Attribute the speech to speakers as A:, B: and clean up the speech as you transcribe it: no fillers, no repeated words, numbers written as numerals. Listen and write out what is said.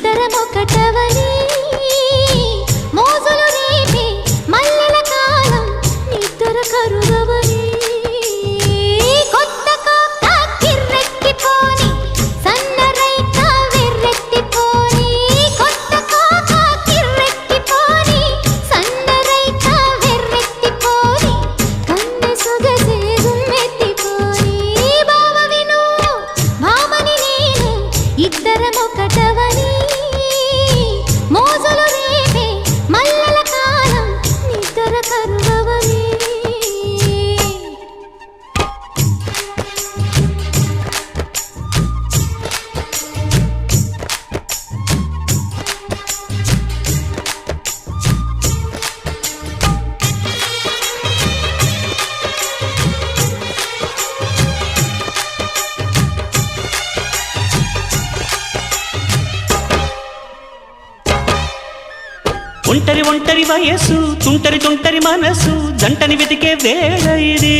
A: ఇద్దరమొకటవని మోజులు రేపే మల్లెల కాలం నిద్ర కరుగవని కొత్త కోక కిర్రెక్కిపోని సన్నరైక వెర్రెత్తిపోని కొత్త కోక కిర్రెక్కిపోని సన్నరైక వెర్రెత్తిపోని కన్నె సొగసే గుమ్మెత్తిపోని బావ విను భామని నేను ఇద్దరమొకటవని మోజులు రేపే మల్లెల కాలం నిద్ర కరుగవని
B: ఒంటరి ఒంటరి వయసు తుంటరి తుంటరి మనసు జంటని వెతికే వేళ ఇది